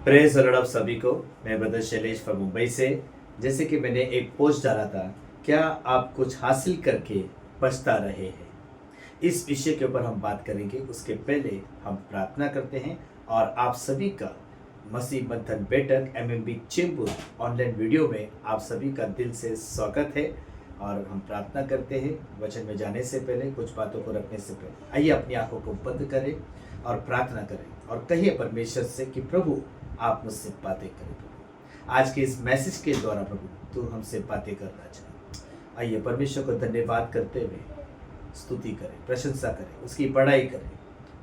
Praise Lord आप सभी को। मैं ब्रदर शैलेश फ्रॉम मुंबई से। जैसे कि मैंने एक पोस्ट डाला था, क्या आप कुछ हासिल करके पछता रहे हैं, इस विषय के ऊपर हम बात करेंगे। उसके पहले हम प्रार्थना करते हैं और आप सभी का मसीह बंधन बैठक एमएमबी चेंबूर ऑनलाइन वीडियो में आप सभी का दिल से स्वागत है। और हम प्रार्थना करते हैं वचन में जाने से पहले, कुछ बातों को रखने से पहले आइए अपनी आंखों को बंद करें और प्रार्थना करें और कहिए परमेश्वर से कि प्रभु आप मुझसे बातें करें। प्रभु आज के इस मैसेज के द्वारा प्रभु तू हमसे बातें करना चाहे। आइए परमेश्वर को धन्यवाद करते हुए स्तुति करें, प्रशंसा करें, उसकी बड़ाई करें।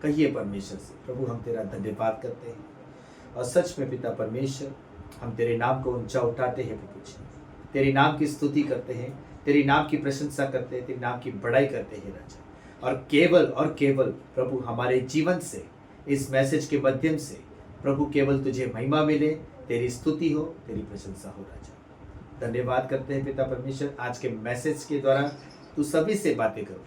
कहिए परमेश्वर से, प्रभु हम तेरा धन्यवाद करते हैं और सच में पिता परमेश्वर हम तेरे नाम को ऊंचा उठाते हैं। प्रभु जी तेरी नाम की स्तुति करते हैं, तेरी नाम की प्रशंसा करते हैं, तेरी नाम की बड़ाई करते हैं राजा। और केवल प्रभु हमारे जीवन से इस मैसेज के माध्यम से प्रभु केवल तुझे महिमा मिले, तेरी स्तुति हो, तेरी प्रशंसा हो राजा। धन्यवाद करते हैं पिता परमेश्वर, आज के मैसेज के द्वारा तू सभी से बातें करो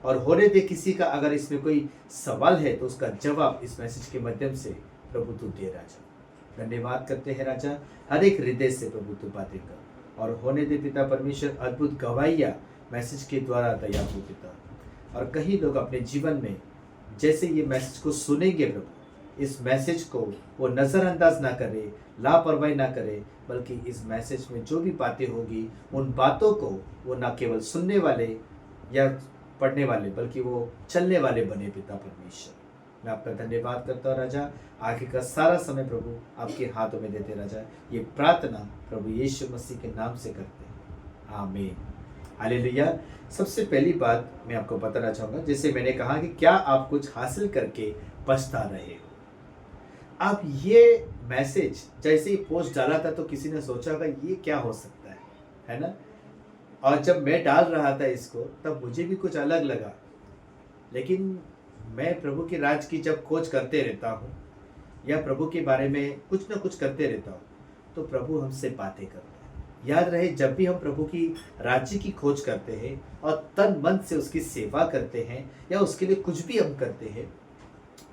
और होने दे किसी का अगर इसमें कोई सवाल है तो उसका जवाब इस मैसेज के माध्यम से प्रभु तू दे राजा। धन्यवाद करते हैं राजा, हर एक हृदय से प्रभु तू बातें कर और होने दे पिता परमेश्वर अद्भुत गवाहियाँ मैसेज के द्वारा तैयार हो पिता। और कई लोग अपने जीवन में जैसे ये मैसेज को सुनेंगे प्रभु, इस मैसेज को वो नज़रअंदाज ना करे, लापरवाही ना करे, बल्कि इस मैसेज में जो भी बातें होगी उन बातों को वो ना केवल सुनने वाले या पढ़ने वाले बल्कि वो चलने वाले बने पिता परमेश्वर। मैं आपका धन्यवाद करता हूँ राजा। आगे का सारा समय प्रभु आपके हाथों में देते राजा। ये प्रार्थना प्रभु यीशु मसीह के नाम से करते हैं, आमीन, हालेलुया। सबसे पहली बात मैं आपको बताना चाहूँगा, जैसे मैंने कहा कि क्या आप कुछ हासिल करके पछता रहे हो। अब ये मैसेज जैसे ही पोस्ट डाला था तो किसी ने सोचा होगा ये क्या हो सकता है ना। और जब मैं डाल रहा था इसको तब मुझे भी कुछ अलग लगा, लेकिन मैं प्रभु के राज की जब खोज करते रहता हूँ या प्रभु के बारे में कुछ ना कुछ करते रहता हूँ तो प्रभु हमसे बातें करते हैं। याद रहे, जब भी हम प्रभु की राज्य की खोज करते हैं और तन मन से उसकी सेवा करते हैं या उसके लिए कुछ भी हम करते हैं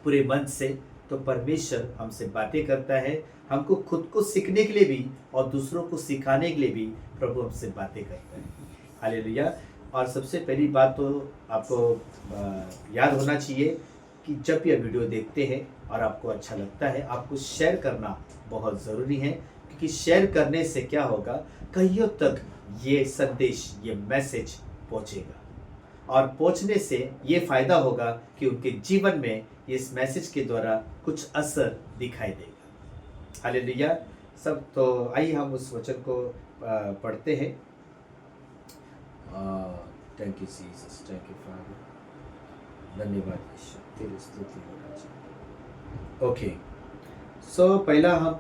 पूरे मन से, तो परमेश्वर हमसे बातें करता है। हमको खुद को सीखने के लिए भी और दूसरों को सिखाने के लिए भी प्रभु हमसे बातें करता है, हालेलुया। और सबसे पहली बात तो आपको याद होना चाहिए कि जब यह वीडियो देखते हैं और आपको अच्छा लगता है, आपको शेयर करना बहुत ज़रूरी है, क्योंकि शेयर करने से क्या होगा, कईयों तक ये संदेश, ये मैसेज पहुँचेगा और पहुँचने से ये फ़ायदा होगा कि उनके जीवन में इस मैसेज के द्वारा कुछ असर दिखाई देगा, हालेलुया। सब तो आइए हम उस वचन को पढ़ते हैं। Thank you Jesus, thank you father, धन्यवाद यीशु, तेरी स्तुति हो राजा। ओके, सो पहला हम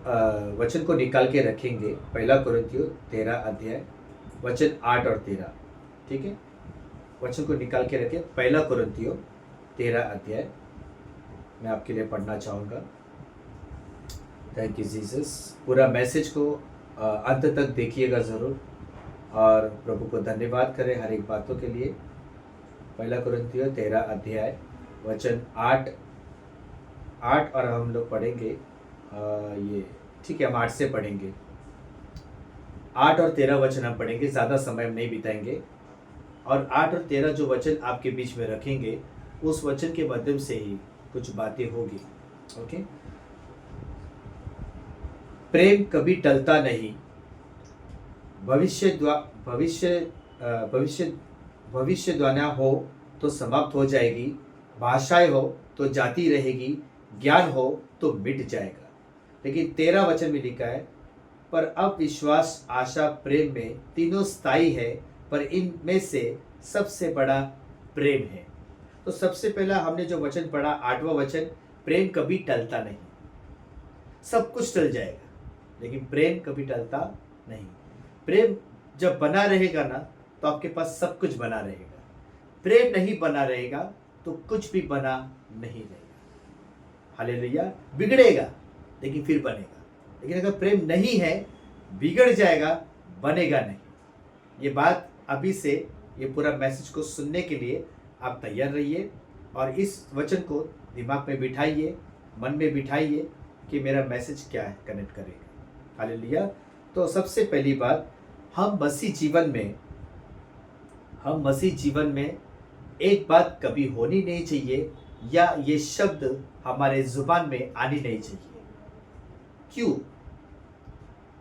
वचन को निकाल के रखेंगे, पहला कुरिन्थियों 13 अध्याय वचन 8 और 13, ठीक है। वचन को निकाल के रखें, पहला कुरिन्थियों 13 अध्याय मैं आपके लिए पढ़ना चाहूँगा। Thank you Jesus. पूरा मैसेज को अंत तक देखिएगा ज़रूर और प्रभु को धन्यवाद करें हर एक बातों के लिए। पहला कुरिन्थियों 13 अध्याय वचन 8 और हम लोग पढ़ेंगे ये, ठीक है, हम 8 से पढ़ेंगे। 8 और 13 वचन हम पढ़ेंगे, ज़्यादा समय हम नहीं बिताएंगे। और 8 और 13 जो वचन आपके बीच में रखेंगे उस वचन के माध्यम से ही कुछ बातें होगी, ओके। प्रेम कभी टलता नहीं, भविष्यवाणियां हो तो समाप्त हो जाएगी, भाषाएं हो तो जाती रहेगी, ज्ञान हो तो मिट जाएगा, लेकिन 13 वचन में लिखा है, पर अब विश्वास, आशा, प्रेम में तीनों स्थायी है, पर इनमें से सबसे बड़ा प्रेम है। तो सबसे पहला हमने जो वचन पढ़ा 8वां वचन, प्रेम कभी टलता नहीं। सब कुछ टल जाएगा लेकिन प्रेम कभी टलता नहीं। प्रेम जब बना रहेगा ना तो आपके पास सब कुछ बना रहेगा। प्रेम नहीं बना रहेगा तो कुछ भी बना नहीं रहेगा, हालेलुया। बिगड़ेगा लेकिन फिर बनेगा, लेकिन अगर प्रेम नहीं है बिगड़ जाएगा, बनेगा नहीं। ये बात अभी से ये पूरा मैसेज को सुनने के लिए आप तैयार रहिए और इस वचन को दिमाग में बिठाइए, मन में बिठाइए कि मेरा मैसेज क्या है कनेक्ट करेगा। हालेलुया। तो सबसे पहली बात, हम मसीह जीवन में एक बात कभी होनी नहीं चाहिए या ये शब्द हमारे जुबान में आनी नहीं चाहिए। क्यों?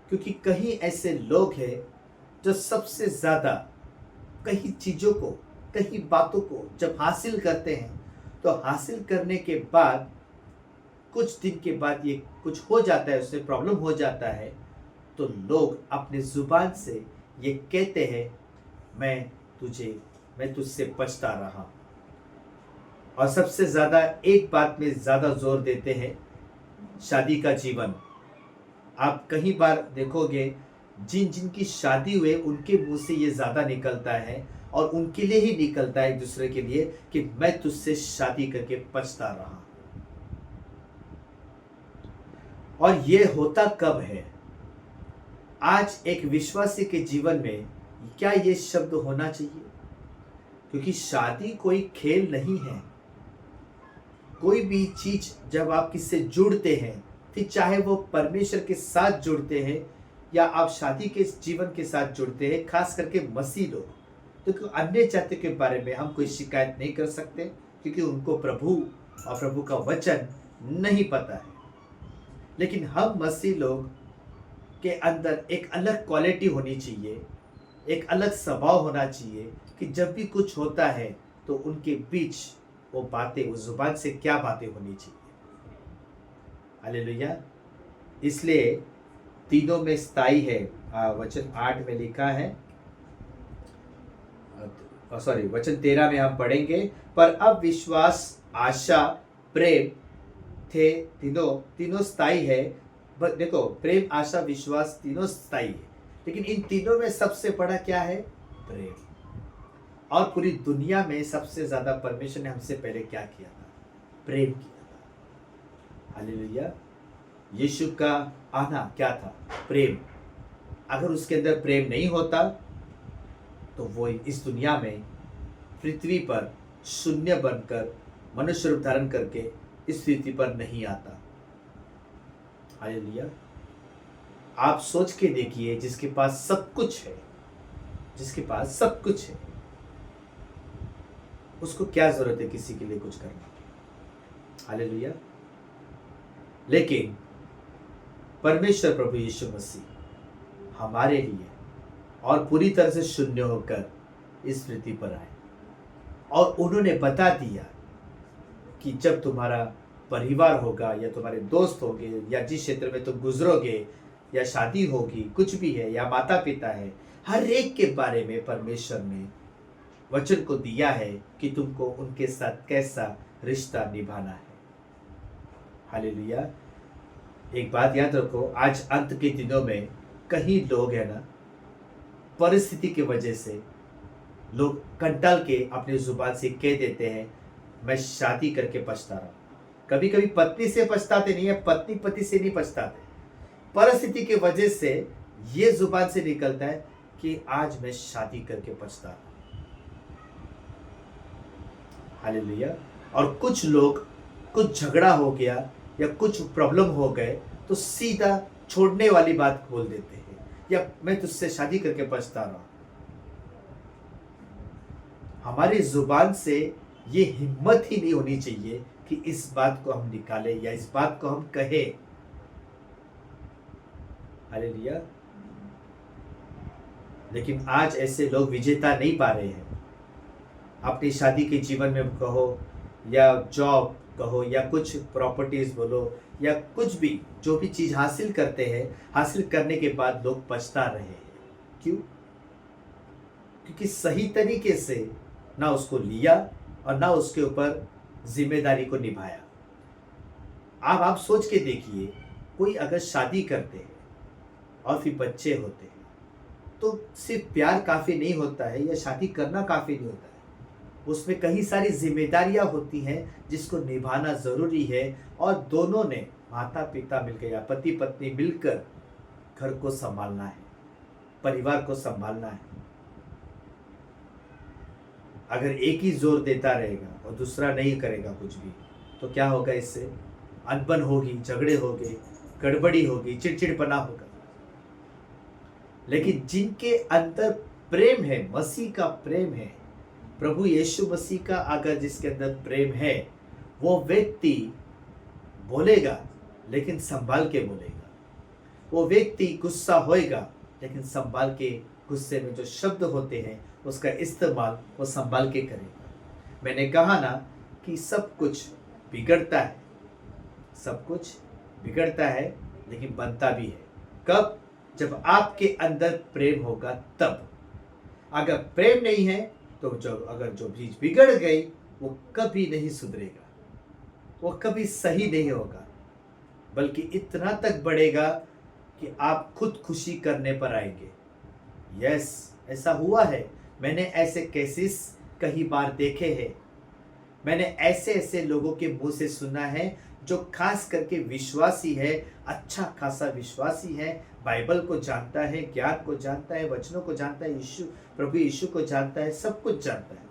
क्योंकि कहीं ऐसे लोग हैं जो सबसे ज़्यादा कई चीज़ों को, कई बातों को जब हासिल करते हैं, तो हासिल करने के बाद कुछ दिन के बाद ये कुछ हो जाता है, उससे प्रॉब्लम हो जाता है, तो लोग अपने ज़ुबान से ये कहते हैं, मैं तुझसे पछता रहा। और सबसे ज़्यादा एक बात में ज़्यादा जोर देते हैं, शादी का जीवन। आप कई बार देखोगे जिनकी शादी हुए उनके मुंह से ये ज़्यादा निकलता है, और उनके लिए ही निकलता है एक दूसरे के लिए, कि मैं तुझसे शादी करके पछता रहा। और ये होता कब है? आज एक विश्वासी के जीवन में क्या ये शब्द होना चाहिए? क्योंकि शादी कोई खेल नहीं है। कोई भी चीज जब आप किससे जुड़ते हैं, फिर चाहे वो परमेश्वर के साथ जुड़ते हैं या आप शादी के जीवन के साथ जुड़ते हैं, खास करके मसीह लोग, तो अन्य जाति के बारे में हम कोई शिकायत नहीं कर सकते, क्योंकि उनको प्रभु और प्रभु का वचन नहीं पता है। लेकिन हम मसीह लोग के अंदर एक अलग क्वालिटी होनी चाहिए, एक अलग स्वभाव होना चाहिए, कि जब भी कुछ होता है तो उनके बीच वो बातें, उस जुबान से क्या बातें होनी चाहिए। हालेलुया। इसलिए तीनों में स्थायी है। वचन 8 में लिखा है, सॉरी वचन 13 में हम पढ़ेंगे, पर अब विश्वास, आशा, प्रेम थे, तीनों स्थायी है। देखो, प्रेम, आशा, विश्वास तीनों स्थायी है, लेकिन इन तीनों में सबसे बड़ा क्या है? प्रेम। और पूरी दुनिया में सबसे ज्यादा परमेश्वर ने हमसे पहले क्या किया था? प्रेम किया था। हालेलुया। यीशु का आना क्या था? प्रेम। अगर उसके अंदर प्रेम नहीं होता तो वो इस दुनिया में, पृथ्वी पर शून्य बनकर, मनुष्य रूप धारण करके इस पृथ्वी पर नहीं आता। हालेलुया। आप सोच के देखिए, जिसके पास सब कुछ है, जिसके पास सब कुछ है, उसको क्या जरूरत है किसी के लिए कुछ करना? हालेलुया। लेकिन परमेश्वर प्रभु यीशु मसीह हमारे लिए और पूरी तरह से शून्य होकर इस पृथ्वी पर आए, और उन्होंने बता दिया कि जब तुम्हारा परिवार होगा, या तुम्हारे दोस्त होंगे, या जिस क्षेत्र में तुम गुजरोगे, या शादी होगी, कुछ भी है, या माता पिता है, हर एक के बारे में परमेश्वर ने वचन को दिया है कि तुमको उनके साथ कैसा रिश्ता निभाना है। हालेलुया। एक बात याद रखो, आज अंत के दिनों में कई लोग है ना, परिस्थिति की वजह से लोग कंटाल के अपने जुबान से कह देते हैं, मैं शादी करके पछता रहा। कभी कभी पत्नी से पछताते नहीं है, पत्नी पति से नहीं पछताते, परिस्थिति की वजह से ये जुबान से निकलता है कि आज मैं शादी करके पछता रहा। हालेलुया। और कुछ लोग, कुछ झगड़ा हो गया या कुछ प्रॉब्लम हो गए तो सीधा छोड़ने वाली बात बोल देते हैं, या मैं तुझसे शादी करके पछता रहा। हमारी जुबान से ये हिम्मत ही नहीं होनी चाहिए कि इस बात को हम निकालें या इस बात को हम कहें। हालेलुया। लेकिन आज ऐसे लोग विजेता नहीं पा रहे हैं। अपनी शादी के जीवन में कहो, या जॉब कहो, या कुछ प्रॉपर्टीज बोलो, या कुछ भी, जो भी चीज हासिल करते हैं, हासिल करने के बाद लोग पछता रहे हैं। क्यों? क्योंकि सही तरीके से ना उसको लिया और ना उसके ऊपर जिम्मेदारी को निभाया। अब आप सोच के देखिए, कोई अगर शादी करते हैं और फिर बच्चे होते हैं, तो सिर्फ प्यार काफ़ी नहीं होता है, या शादी करना काफ़ी नहीं होता है, उसमें कई सारी जिम्मेदारियां होती हैं जिसको निभाना ज़रूरी है। और दोनों ने, माता पिता मिलकर या पति पत्नी मिलकर, घर को संभालना है, परिवार को संभालना है। अगर एक ही जोर देता रहेगा और दूसरा नहीं करेगा कुछ भी, तो क्या होगा इससे? अनबन होगी, झगड़े होंगे, गड़बड़ी होगी, चिड़चिड़पना होगा। लेकिन जिनके अंदर प्रेम है, मसीह का प्रेम है, प्रभु यीशु मसीह का अगर जिसके अंदर प्रेम है, वो व्यक्ति बोलेगा लेकिन संभाल के बोलेगा। वो व्यक्ति गुस्सा होएगा लेकिन संभाल के, गुस्से में जो शब्द होते हैं उसका इस्तेमाल वो संभाल के करेगा। मैंने कहा ना कि सब कुछ बिगड़ता है, सब कुछ बिगड़ता है लेकिन बनता भी है। कब? जब आपके अंदर प्रेम होगा तब। अगर प्रेम नहीं है तो अगर जो चीज बिगड़ गई वो कभी नहीं सुधरेगा, वो कभी सही नहीं होगा, बल्कि इतना तक बढ़ेगा कि आप खुद खुशी करने पर आएंगे। यस, ऐसा हुआ है। मैंने ऐसे केसेस कई बार देखे हैं। मैंने ऐसे ऐसे लोगों के मुंह से सुना है जो खास करके विश्वासी है, अच्छा खासा विश्वासी है, बाइबल को जानता है, ज्ञान को जानता है, वचनों को जानता है, प्रभु यीशु को जानता है, सब कुछ जानता है।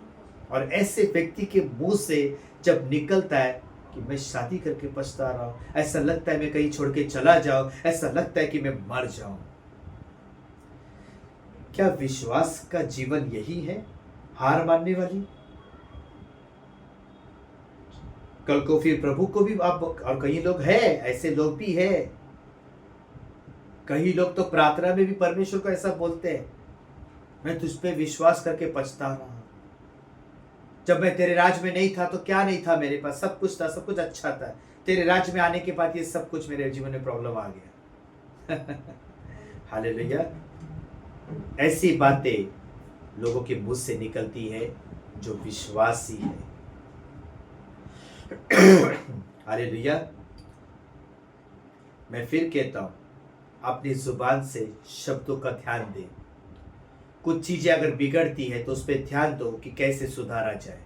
और ऐसे व्यक्ति के मुंह से जब निकलता है कि मैं शादी करके पछता रहा हूँ, ऐसा लगता है मैं कहीं छोड़ के चला जाऊं, ऐसा लगता है कि मैं मर जाऊं। क्या विश्वास का जीवन यही है, हार मानने वाली? कल को फिर प्रभु को भी आप, और कई लोग हैं, ऐसे लोग भी हैं, कई लोग तो प्रार्थना में भी परमेश्वर को ऐसा बोलते हैं, मैं तुझ पे विश्वास करके पछता रहा हूं, जब मैं तेरे राज में नहीं था तो क्या नहीं था, मेरे पास सब कुछ था, सब कुछ अच्छा था, तेरे राज में आने के बाद ये सब कुछ मेरे जीवन में प्रॉब्लम आ गया। हालेलुया। ऐसी बातें लोगों के मुंह से निकलती है जो विश्वासी है। हालेलुया। मैं फिर कहता हूं, अपनी जुबान से शब्दों का ध्यान दें। कुछ चीजें अगर बिगड़ती है तो उस पर ध्यान दो कि कैसे सुधारा जाए,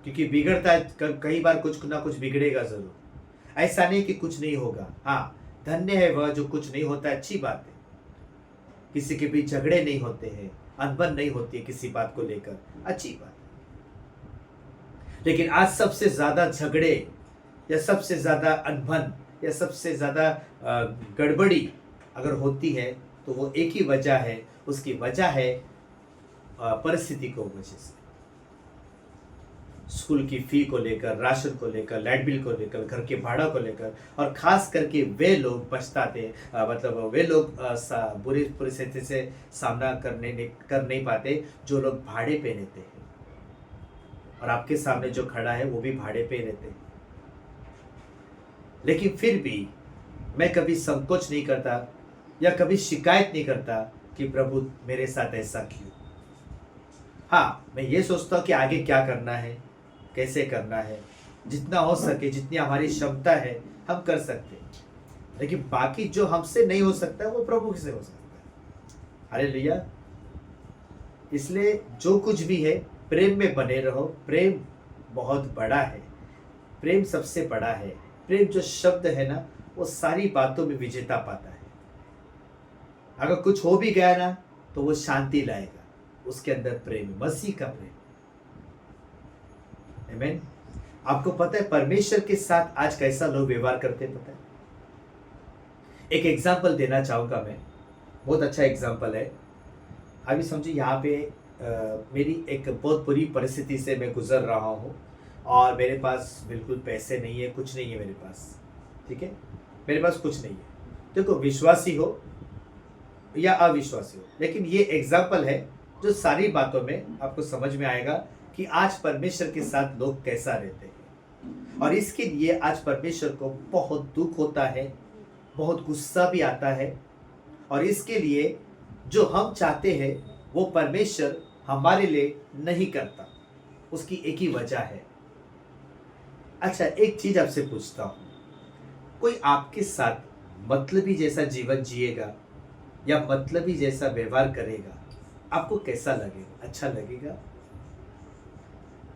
क्योंकि बिगड़ता है कई बार, कुछ ना कुछ बिगड़ेगा जरूर। ऐसा नहीं कि कुछ नहीं होगा। हाँ, धन्य है वह जो कुछ नहीं होता, अच्छी बात है। किसी के बीच झगड़े नहीं होते हैं, अनबन नहीं होती है किसी बात को लेकर, अच्छी बात है। लेकिन आज सबसे ज्यादा झगड़े या सबसे ज्यादा अनबन या सबसे ज्यादा गड़बड़ी अगर होती है तो वो एक ही वजह है, उसकी वजह है परिस्थिति को वजह से। स्कूल की फी को लेकर, राशन को लेकर, लाइट बिल को लेकर, घर के भाड़ा को लेकर, और खास करके वे लोग पछताते, मतलब वे लोग बुरी परिस्थिति से सामना कर नहीं पाते जो लोग भाड़े पे रहते हैं। और आपके सामने जो खड़ा है वो भी भाड़े पे रहते हैं। लेकिन फिर भी मैं कभी संकोच नहीं करता या कभी शिकायत नहीं करता कि प्रभु मेरे साथ ऐसा क्यों। हाँ, मैं ये सोचता हूँ कि आगे क्या करना है, कैसे करना है, जितना हो सके, जितनी हमारी क्षमता है हम कर सकते हैं। लेकिन बाकी जो हमसे नहीं हो सकता वो प्रभु से हो सकता है। हालेलुया। इसलिए जो कुछ भी है प्रेम में बने रहो। प्रेम बहुत बड़ा है, प्रेम सबसे बड़ा है। प्रेम जो शब्द है ना, वो सारी बातों में विजेता पाता है। अगर कुछ हो भी गया ना तो वो शांति लाएगा, उसके अंदर प्रेम, मसीह का प्रेम। आमीन। आपको पता है परमेश्वर के साथ आज कैसा लोग व्यवहार करते हैं? पता है, एक एग्जाम्पल देना चाहूंगा मैं, बहुत अच्छा एग्जाम्पल है। अभी समझिए यहाँ पे मेरी एक बहुत बुरी परिस्थिति से मैं गुजर रहा हूँ और मेरे पास बिल्कुल पैसे नहीं है, कुछ नहीं है मेरे पास। ठीक है, मेरे पास कुछ नहीं है। देखो, विश्वासी हो या अविश्वासी हो, लेकिन ये एग्जाम्पल है जो सारी बातों में आपको समझ में आएगा कि आज परमेश्वर के साथ लोग कैसा रहते हैं। और इसके लिए आज परमेश्वर को बहुत दुख होता है, बहुत गुस्सा भी आता है। और इसके लिए जो हम चाहते हैं वो परमेश्वर हमारे लिए नहीं करता। उसकी एक ही वजह है। अच्छा, एक चीज आपसे पूछता हूं, कोई आपके साथ मतलबी जैसा जीवन जिएगा या मतलबी जैसा व्यवहार करेगा, आपको कैसा लगेगा? अच्छा लगेगा?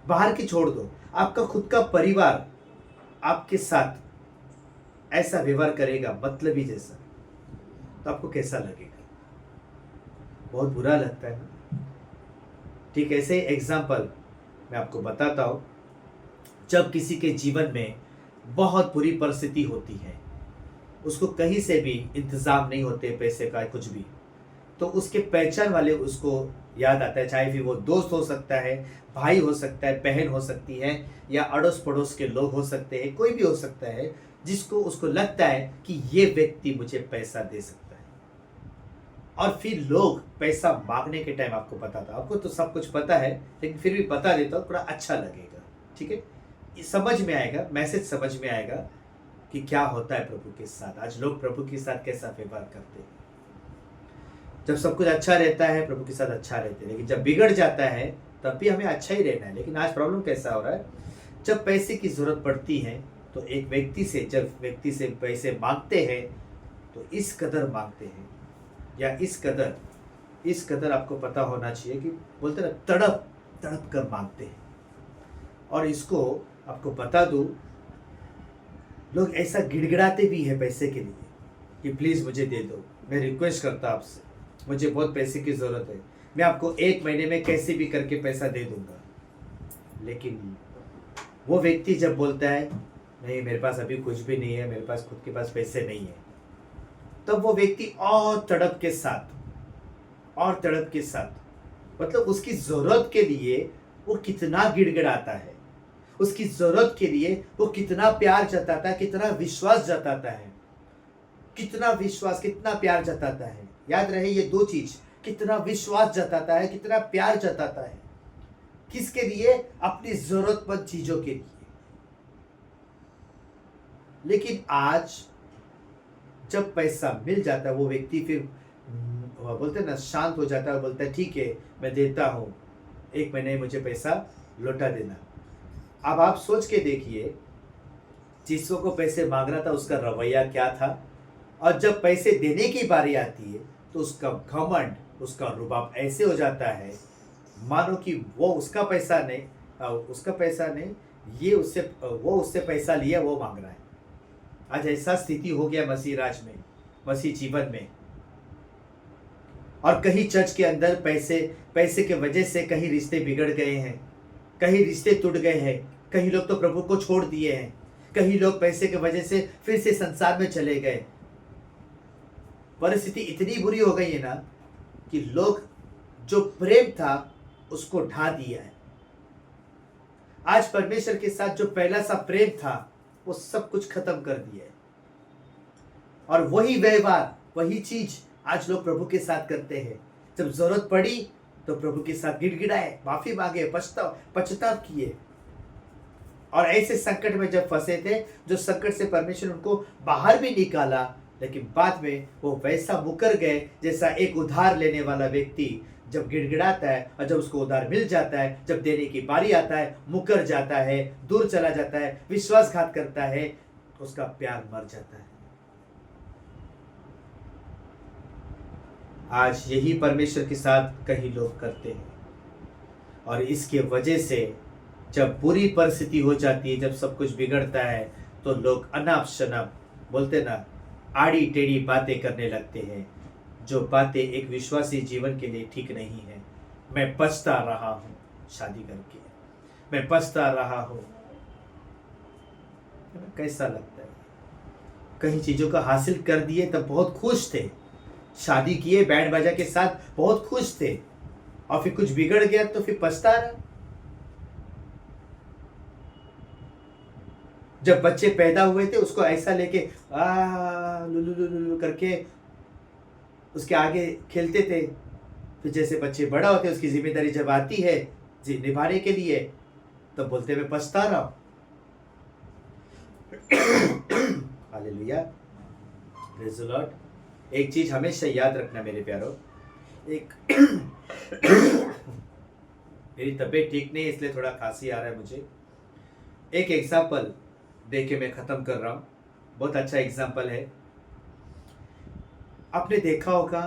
बाहर की छोड़ दो, आपका खुद का परिवार आपके साथ ऐसा व्यवहार करेगा मतलबी जैसा, तो आपको कैसा लगेगा? बहुत बुरा लगता है ना। ठीक, ऐसे एग्जाम्पल मैं आपको बताता हूं। जब किसी के जीवन में बहुत बुरी परिस्थिति होती है, उसको कहीं से भी इंतज़ाम नहीं होते पैसे का कुछ भी, तो उसके पहचान वाले उसको याद आता है, चाहे फिर वो दोस्त हो सकता है, भाई हो सकता है, बहन हो सकती है, या अड़ोस पड़ोस के लोग हो सकते हैं, कोई भी हो सकता है जिसको उसको लगता है कि ये व्यक्ति मुझे पैसा दे सकता है। और फिर लोग पैसा मांगने के टाइम, आपको पता था, आपको तो सब कुछ पता है, लेकिन फिर भी बता देता हूँ, थोड़ा अच्छा लगेगा, ठीक है? ये समझ में आएगा, मैसेज समझ में आएगा कि क्या होता है प्रभु के साथ। आज लोग प्रभु के साथ कैसा व्यवहार करते हैं। जब सब कुछ अच्छा रहता है प्रभु के साथ अच्छा रहते हैं, लेकिन जब बिगड़ जाता है तब भी हमें अच्छा ही रहना है। लेकिन आज प्रॉब्लम कैसा हो रहा है, जब पैसे की ज़रूरत पड़ती है तो एक व्यक्ति से, जब व्यक्ति से पैसे मांगते हैं तो इस कदर मांगते हैं, या इस कदर आपको पता होना चाहिए कि बोलते ना, तड़प तड़प कर मांगते हैं। और इसको आपको बता दूं, लोग ऐसा गिड़गिड़ाते भी है पैसे के लिए कि प्लीज़ मुझे दे दो, मैं रिक्वेस्ट करता आपसे, मुझे बहुत पैसे की ज़रूरत है, मैं आपको 1 महीने में कैसे भी करके पैसा दे दूंगा। लेकिन वो व्यक्ति जब बोलता है नहीं मेरे पास अभी कुछ भी नहीं है, मेरे पास खुद के पास पैसे नहीं है, तब वो व्यक्ति और तड़प के साथ, मतलब उसकी ज़रूरत के लिए वो कितना गिड़गिड़ाता है, उसकी ज़रूरत के लिए वो कितना प्यार जताता है, कितना विश्वास जताता है, कितना विश्वास, कितना प्यार जताता है। याद रहे ये 2 चीज़, कितना विश्वास जताता है, कितना प्यार जताता है। किसके लिए? अपनी ज़रूरतमंद चीज़ों के लिए। लेकिन आज जब पैसा मिल जाता है, वो व्यक्ति फिर बोलते हैं ना, शांत हो जाता है और बोलता है ठीक है मैं देता हूँ, 1 महीने में मुझे पैसा लौटा देना। अब आप सोच के देखिए, जिसको को पैसे मांग रहा था उसका रवैया क्या था, और जब पैसे देने की बारी आती है तो उसका घमंड, उसका रुबाब ऐसे हो जाता है मानो कि वो उसका पैसा नहीं, ये उससे पैसा लिया, वो मांग रहा है। आज ऐसा स्थिति हो गया मसीह राज में, मसीह जीवन में। और कहीं चर्च के अंदर पैसे के वजह से कहीं रिश्ते बिगड़ गए हैं, कहीं रिश्ते टूट गए हैं, कहीं लोग तो प्रभु को छोड़ दिए हैं, कहीं लोग पैसे के वजह से फिर से संसार में चले गए। परिस्थिति इतनी बुरी हो गई है ना कि लोग जो प्रेम था उसको ढा दिया है। आज परमेश्वर के साथ जो पहला सा प्रेम था वो सब कुछ खत्म कर दिया है। और वही व्यवहार, वही चीज आज लोग प्रभु के साथ करते हैं। जब जरूरत पड़ी तो प्रभु के साथ गिड़गिड़ाए, माफी मांगे, पछताव किए। और ऐसे संकट में जब फंसे थे, जो संकट से परमेश्वर उनको बाहर भी निकाला, लेकिन बाद में वो वैसा मुकर गए जैसा एक उधार लेने वाला व्यक्ति जब गिड़गिड़ाता है और जब उसको उधार मिल जाता है, जब देने की बारी आता है, मुकर जाता है, दूर चला जाता है, विश्वासघात करता है, उसका प्यार मर जाता है। आज यही परमेश्वर के साथ कई लोग करते हैं। और इसके वजह से जब बुरी परिस्थिति हो जाती है, जब सब कुछ बिगड़ता है, तो लोग अनाप शनाप, बोलते ना, आड़ी टेढ़ी बातें करने लगते हैं, जो बातें एक विश्वासी जीवन के लिए ठीक नहीं है। मैं पछता रहा हूँ शादी करके, मैं पछता रहा हूँ। कैसा लगता है? कई चीज़ों का हासिल कर दिए तब बहुत खुश थे, शादी किए बैंड बाजा के साथ बहुत खुश थे, और फिर कुछ बिगड़ गया तो फिर पछता रहा। जब बच्चे पैदा हुए थे उसको ऐसा लेके लुलु लुलु करके उसके आगे खेलते थे, फिर जैसे बच्चे बड़ा होते उसकी जिम्मेदारी जब आती है जी निभाने के लिए, तो बोलते मैं पछता रहा हूं। Hallelujah, praise the Lord. एक चीज हमेशा याद रखना मेरे प्यारो, एक मेरी तबीयत ठीक नहीं है इसलिए थोड़ा खांसी आ रहा है मुझे। एक एग्जाम्पल दे के मैं ख़त्म कर रहा हूँ, बहुत अच्छा एग्जाम्पल है। आपने देखा होगा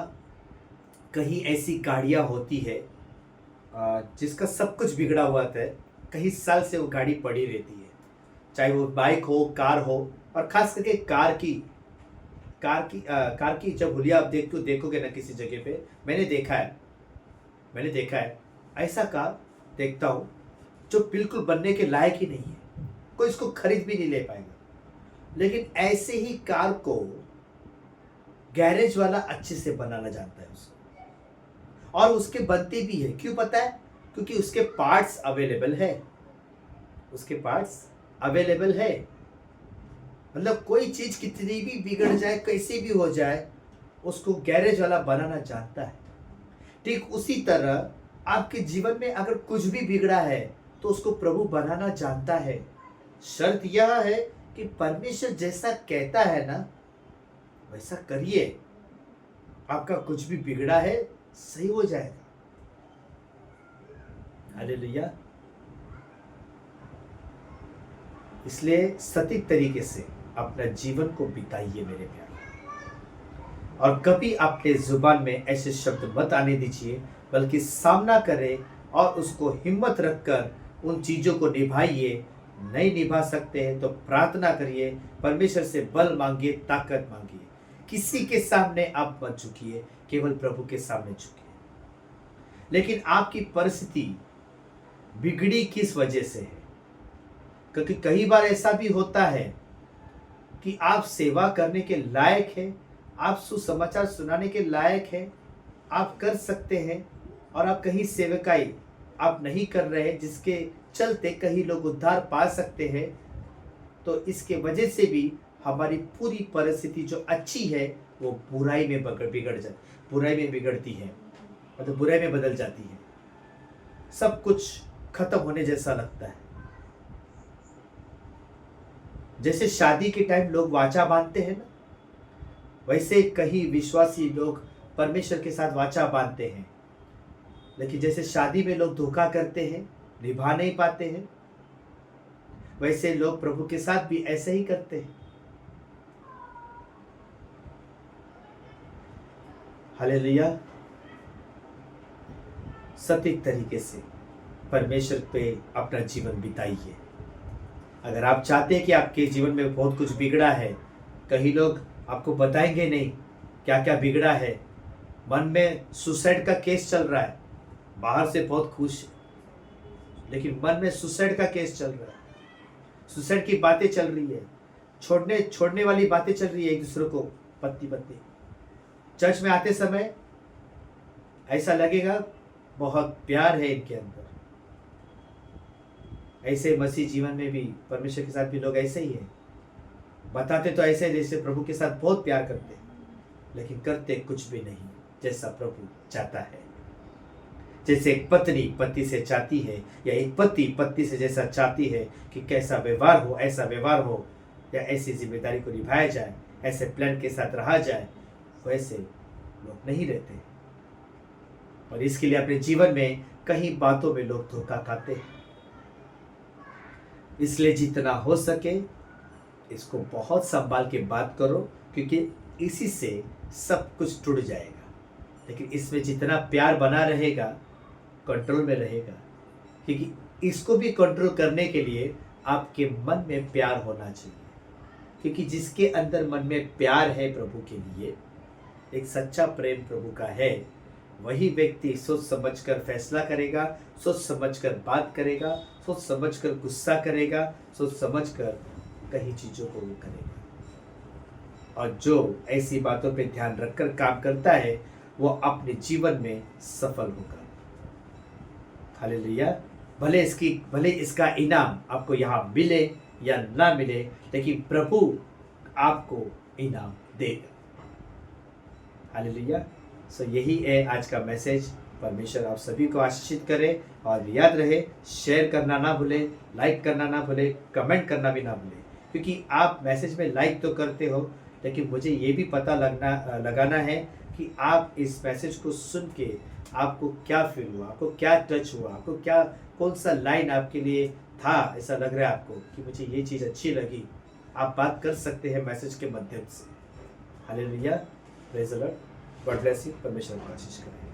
कहीं ऐसी गाड़ियाँ होती है जिसका सब कुछ बिगड़ा हुआ था, कई साल से वो गाड़ी पड़ी रहती है, चाहे वो बाइक हो, कार हो, और ख़ास करके कार की जब हुलिया आप देखोगे ना किसी जगह पे, मैंने देखा है ऐसा कार देखता हूँ जो बिल्कुल बनने के लायक ही नहीं है, कोई इसको खरीद भी नहीं ले पाएगा। लेकिन ऐसे ही कार को गैरेज वाला अच्छे से बनाना जानता है उसको, और उसके बनते भी है। क्यों पता है? क्योंकि उसके पार्ट्स अवेलेबल है, उसके पार्ट्स अवेलेबल है। मतलब कोई चीज कितनी भी बिगड़ जाए, कैसे भी हो जाए, उसको गैरेज वाला बनाना जानता है। ठीक उसी तरह आपके जीवन में अगर कुछ भी बिगड़ा है तो उसको प्रभु बनाना जानता है। शर्त यह है कि परमेश्वर जैसा कहता है ना वैसा करिए, आपका कुछ भी बिगड़ा है सही हो जाएगा। हालेलुया। इसलिए सटीक तरीके से अपना जीवन को बिताइए मेरे प्यारे। और कभी आपके जुबान में ऐसे शब्द मत आने दीजिए, बल्कि सामना करें और उसको हिम्मत रखकर उन चीज़ों को निभाइए। नहीं निभा सकते हैं तो प्रार्थना करिए, परमेश्वर से बल मांगिए, ताकत मांगिए। किसी के सामने आप मत झुकिए, केवल प्रभु के सामने झुकिए। लेकिन आपकी परिस्थिति बिगड़ी किस वजह से है? क्योंकि कई बार ऐसा भी होता है कि आप सेवा करने के लायक हैं, आप सुसमाचार सुनाने के लायक हैं, आप कर सकते हैं, और आप कहीं सेवकाई आप नहीं कर रहे हैं, जिसके चलते कहीं लोग उद्धार पा सकते हैं। तो इसके वजह से भी हमारी पूरी परिस्थिति जो अच्छी है वो बुराई में बुराई में बिगड़ती है, मतलब बुराई में बदल जाती है। सब कुछ खत्म होने जैसा लगता है। जैसे शादी के टाइम लोग वाचा बांधते हैं ना, वैसे कहीं विश्वासी लोग परमेश्वर के साथ वाचा बांधते हैं, लेकिन जैसे शादी में लोग धोखा करते हैं, निभा नहीं पाते हैं, वैसे लोग प्रभु के साथ भी ऐसे ही करते हैं। हालेलुया। सटीक तरीके से परमेश्वर पे अपना जीवन बिताइए। अगर आप चाहते हैं कि आपके जीवन में बहुत कुछ बिगड़ा है, कई लोग आपको बताएंगे नहीं क्या क्या बिगड़ा है। मन में सुसाइड का केस चल रहा है, बाहर से बहुत खुश, लेकिन मन में सुसाइड का केस चल रहा है। सुसाइड की बातें चल रही है, छोड़ने वाली बातें चल रही है, एक दूसरे को पत्नी पत्नी। चर्च में आते समय ऐसा लगेगा बहुत प्यार है इनके अंदर। ऐसे मसीह जीवन में भी परमेश्वर के साथ भी लोग ऐसे ही हैं, बताते तो ऐसे जैसे प्रभु के साथ बहुत प्यार करते, लेकिन करते कुछ भी नहीं जैसा प्रभु चाहता है। जैसे एक पत्नी पति से चाहती है, या एक पति पत्नी से जैसा चाहती है कि कैसा व्यवहार हो, ऐसा व्यवहार हो, या ऐसी जिम्मेदारी को निभाया जाए, ऐसे प्लान के साथ रहा जाए, वैसे लोग नहीं रहते। और इसके लिए अपने जीवन में कई बातों में लोग धोखा खाते हैं। इसलिए जितना हो सके इसको बहुत संभाल के बात करो, क्योंकि इसी से सब कुछ टूट जाएगा। लेकिन इसमें जितना प्यार बना रहेगा, कंट्रोल में रहेगा, क्योंकि इसको भी कंट्रोल करने के लिए आपके मन में प्यार होना चाहिए। क्योंकि जिसके अंदर मन में प्यार है प्रभु के लिए, एक सच्चा प्रेम प्रभु का है, वही व्यक्ति सोच समझकर फैसला करेगा, सोच समझकर बात करेगा, सोच समझकर गुस्सा करेगा, सोच समझकर कई चीज़ों को वो करेगा। और जो ऐसी बातों पे ध्यान रखकर काम करता है वो अपने जीवन में सफल होगा। हालेलुया। भले इसका इनाम आपको यहाँ मिले या ना मिले, लेकिन प्रभु आपको इनाम देगा। हालेलुया। सो यही है आज का मैसेज। परमेश्वर आप सभी को आशीषित करे, और याद रहे शेयर करना ना भूले, लाइक करना ना भूले, कमेंट करना भी ना भूले। क्योंकि आप मैसेज में लाइक तो करते हो, लेकिन मुझे ये भी पता लगाना है कि आप इस मैसेज को सुन के आपको क्या फील हुआ, आपको क्या टच हुआ, आपको क्या कौन सा लाइन आपके लिए था, ऐसा लग रहा है आपको कि मुझे ये चीज़ अच्छी लगी। आप बात कर सकते हैं मैसेज के माध्यम से। Hallelujah. Praise the Lord. God bless you. परमेश्वर को आशीष करें।